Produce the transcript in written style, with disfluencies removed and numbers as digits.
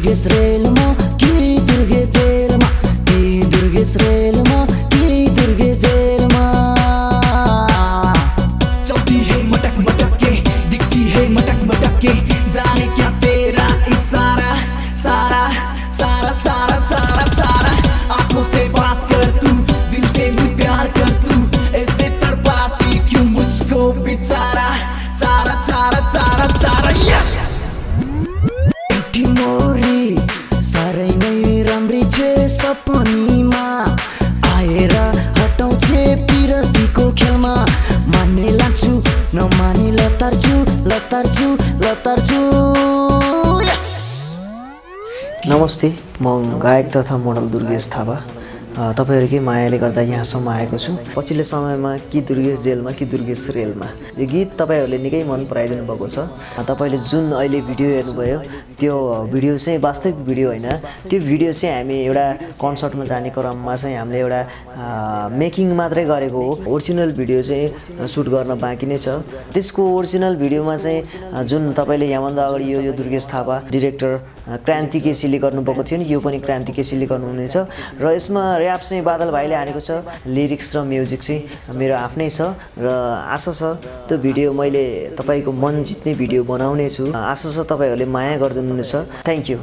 दुर्गेश रेलमा कि दुर्गेश जेलमा कि दुर्गेश रेलमा कि दुर्गेश जेलमा चलती है मटक मटक के दिखती है मटक मटक के जाने क्या तेरा इशारा सारा सारा सारा सारा सारा आंखों से बात कर तू दिल से मुझे प्यार कर तू ऐसे तड़पाती क्यों मुझको बेचारा चारा चारा चारा चारा यस एउटी मोरी साह्रै नै राम्री छे सपनीमा आएर हटाउँछे पिरतीको खेलमा मान्ने लाग्छु नमाने लतार्छु लतार्छु लतार्छु यस। नमस्ते, म गायक तथा मोडल दुर्गेश थापा तपाईहरुकै मायाले गर्दा यहाँसम्म आएको छु। पछिल्लो समयमा कि दुर्गेश जेलमा कि दुर्गेश रेलमा यो गीत तपाईहरुले निकै मन पराइदिनु भएको छ। तपाईले जुन अहिले भिडियो हेर्नुभयो त्यो भिडियो चाहिँ वास्तविक भिडियो होइन, त्यो भिडियो चाहिँ हामी एउटा कन्सर्टमा जाने क्रममा चाहिँ हामीले एउटा मेकिङ मात्रै गरेको हो। ओरिजिनल भिडियो चाहिँ सुट गर्न बाँकी नै छ। त्यसको ओरिजिनल भिडियोमा चाहिँ जुन तपाईले यहाँभन्दा अगाडि यो दुर्गेश थापा डिरेक्टर क्रान्ति केसीले गर्नुभएको थियो नि, यो पनि क्रान्ति केसीले गर्नुहुनेछ र यसमा र्याप चाहिँ बादल भाइले हानेको छ। लिरिक्स र म्युजिक चाहिँ मेरो आफ्नै छ र आशा छ त्यो भिडियो मैले तपाईको मन जित्ने भिडियो बनाउने छु। आशा छ तपाईहरुले माया गर्नुहुनेछ। Thank you.